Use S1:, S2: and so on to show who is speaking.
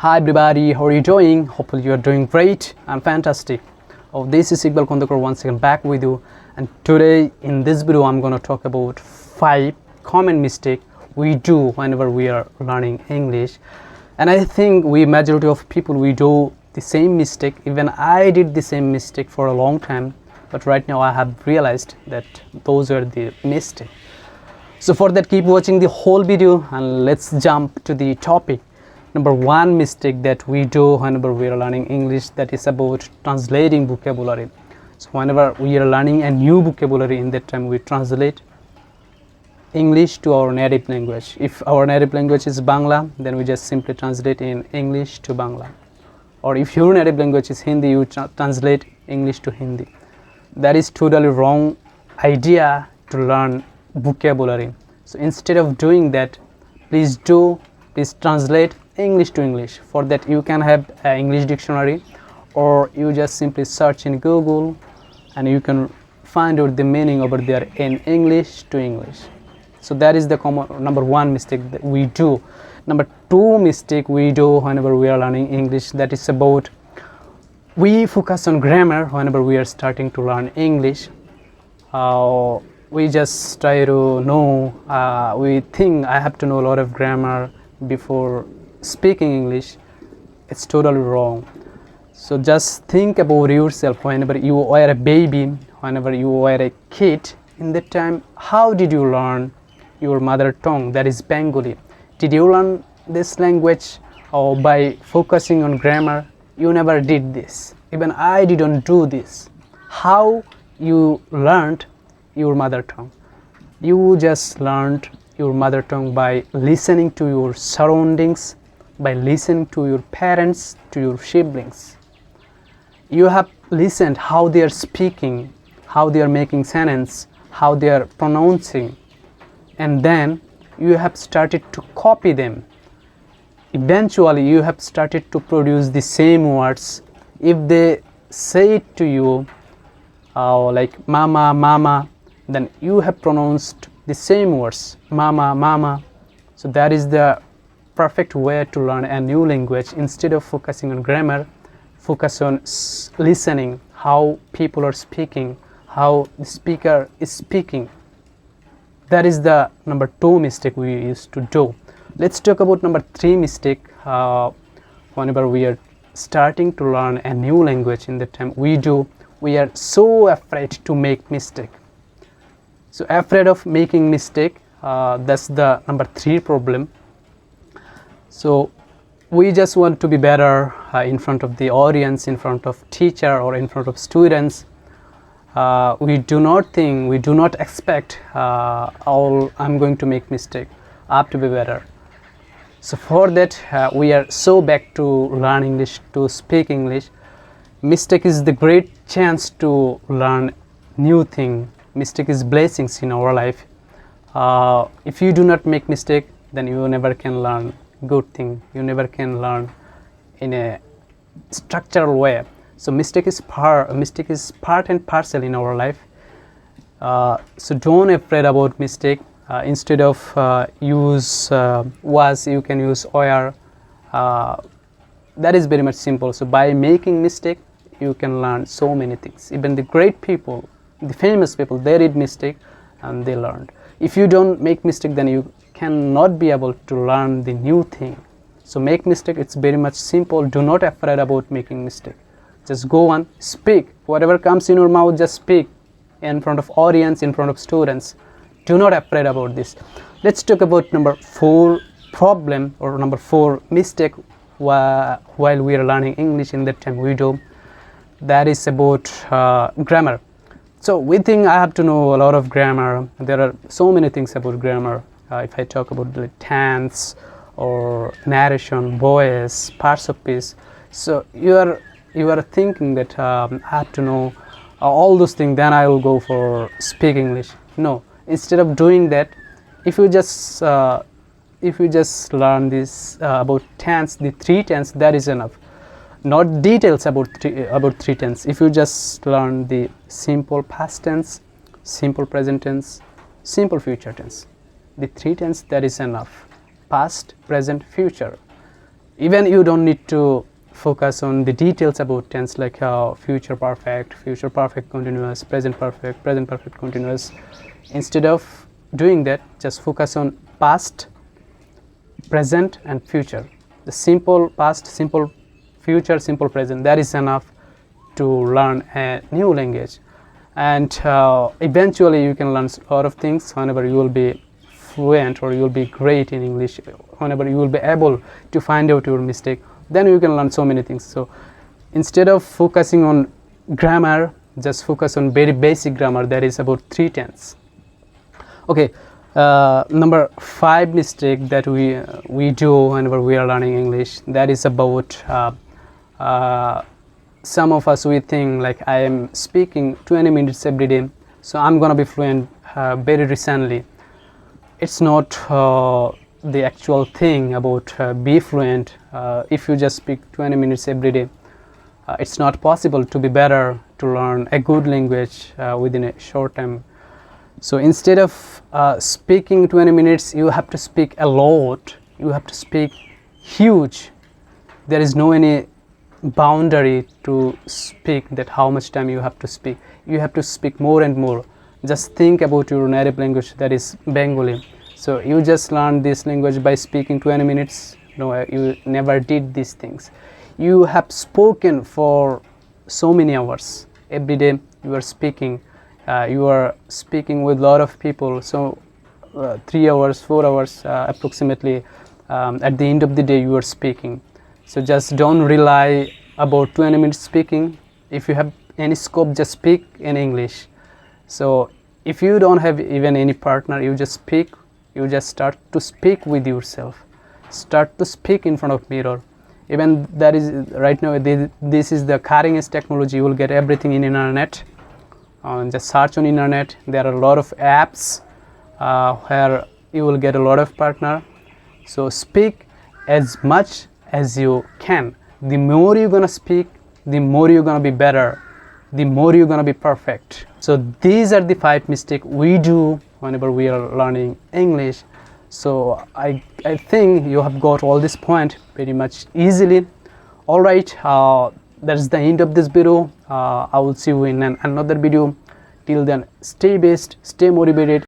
S1: Hi everybody, how are you doing? Hopefully you are doing great. I'm fantastic. This is Iqbal Khandaker once again back with you, and today in this video I'm going to talk about 5 common mistakes we do whenever we are learning English. And I think majority of people we do the same mistake. Even I did the same mistake for a long time, but right now I have realized that those are the mistakes. So for that, keep watching the whole video and let's jump to the topic. Number 1 mistake that we do whenever we are learning English, that is about translating vocabulary. So whenever we are learning a new vocabulary, in that time we translate English to our native language. If our native language is Bangla, then we just simply translate in English to Bangla. Or if your native language is Hindi, you translate English to Hindi. That is totally wrong idea to learn vocabulary. So instead of doing that, please translate English to English. For that, you can have an English dictionary, or you just simply search in Google and you can find out the meaning over there in English to English. So that is the number 1 mistake that we do. Number 2 mistake we do whenever we are learning English, that is about we focus on grammar whenever we are starting to learn English. We just try to know, we think I have to know a lot of grammar before speaking English. It's totally wrong. So just think about yourself whenever you were a baby, whenever you were a kid. In that time, how did you learn your mother tongue, that is Bengali? Did you learn this language by focusing on grammar? You never did this. Even I didn't do this. How you learned your mother tongue? You just learned your mother tongue by listening to your surroundings, by listening to your parents, to your siblings. You have listened how they are speaking, how they are making sentence, how they are pronouncing, and then you have started to copy them. Eventually you have started to produce the same words. If they say it to you like mama, mama, then you have pronounced the same words, mama, mama. So that is the perfect way to learn a new language. Instead of focusing on grammar, focus on listening how people are speaking, how the speaker is speaking. That is the number 2 mistake we used to do. Let's talk about number 3 mistake. Whenever we are starting to learn a new language, in the time we are so afraid to make mistake. So afraid of making mistake, that's the number 3 problem. So we just want to be better in front of the audience, in front of teacher, or in front of students. We do not expect I'm going to make mistake. I have to be better. So for that, we are so back to learn English, to speak English. Mistake is the great chance to learn new thing. Mistake is blessings in our life. If you do not make mistake, then you never can learn good thing. You never can learn in a structural way. So mistake is part and parcel in our life. So don't afraid about mistake. Instead of use was, you can use or. That is very much simple. So by making mistake, you can learn so many things. Even the great people, the famous people, they did mistake and they learned. If you don't make mistake, then you cannot be able to learn the new thing. So make mistake, it's very much simple. Do not afraid about making mistake. Just go on, speak. Whatever comes in your mouth, just speak in front of audience, in front of students. Do not afraid about this. Let's talk about number 4 problem, or number 4 mistake while we are learning English. In that time we do, that is about grammar. So we think I have to know a lot of grammar. There are so many things about grammar. If I talk about the tense or narration, voice, parts of speech, so you are thinking that I have to know all those things, then I will go for speak English. No, instead of doing that, if you just learn this about tense, the 3 tense, that is enough. Not details about 3 tense. If you just learn the simple past tense, simple present tense, simple future tense, the 3 tense, that is enough. Past, present, future. Even you don't need to focus on the details about tense, like future perfect continuous, present perfect continuous. Instead of doing that, just focus on past, present and future. The simple past, simple future, simple present, that is enough to learn a new language. And eventually you can learn a lot of things whenever you will be fluent or you will be great in English, whenever you will be able to find out your mistake, then you can learn so many things. So instead of focusing on grammar, just focus on very basic grammar, that is about 3 tense. Okay, number 5 mistake that we do whenever we are learning English, that is about some of us, we think like, I am speaking 20 minutes every day, so I'm gonna be fluent very recently. It's not the actual thing about be fluent. If you just speak 20 minutes every day, it's not possible to be better, to learn a good language within a short time. So instead of speaking 20 minutes, you have to speak a lot, you have to speak huge. There is no any boundary to speak that how much time you have to speak. You have to speak more and more. Just think about your native language, that is Bengali. So you just learn this language by speaking 20 minutes. No, you never did these things. You have spoken for so many hours. Every day you are speaking. You are speaking with a lot of people. So 3 hours, 4 hours approximately. At the end of the day you are speaking. So just don't rely about 20 minutes speaking. If you have any scope, just speak in English. So if you don't have even any partner, you just speak. You just start to speak with yourself. Start to speak in front of mirror. Even that is right now, this is the cutting edge technology. You will get everything in internet. Just search on internet. There are a lot of apps where you will get a lot of partner. So speak as much as you can. The more you're gonna speak, the more you're gonna be better, the more you're gonna be perfect. So these are the 5 mistakes we do whenever we are learning English. So I think you have got all this point pretty much easily. All right, that's the end of this video. I will see you in another video. Till then, stay based, stay motivated.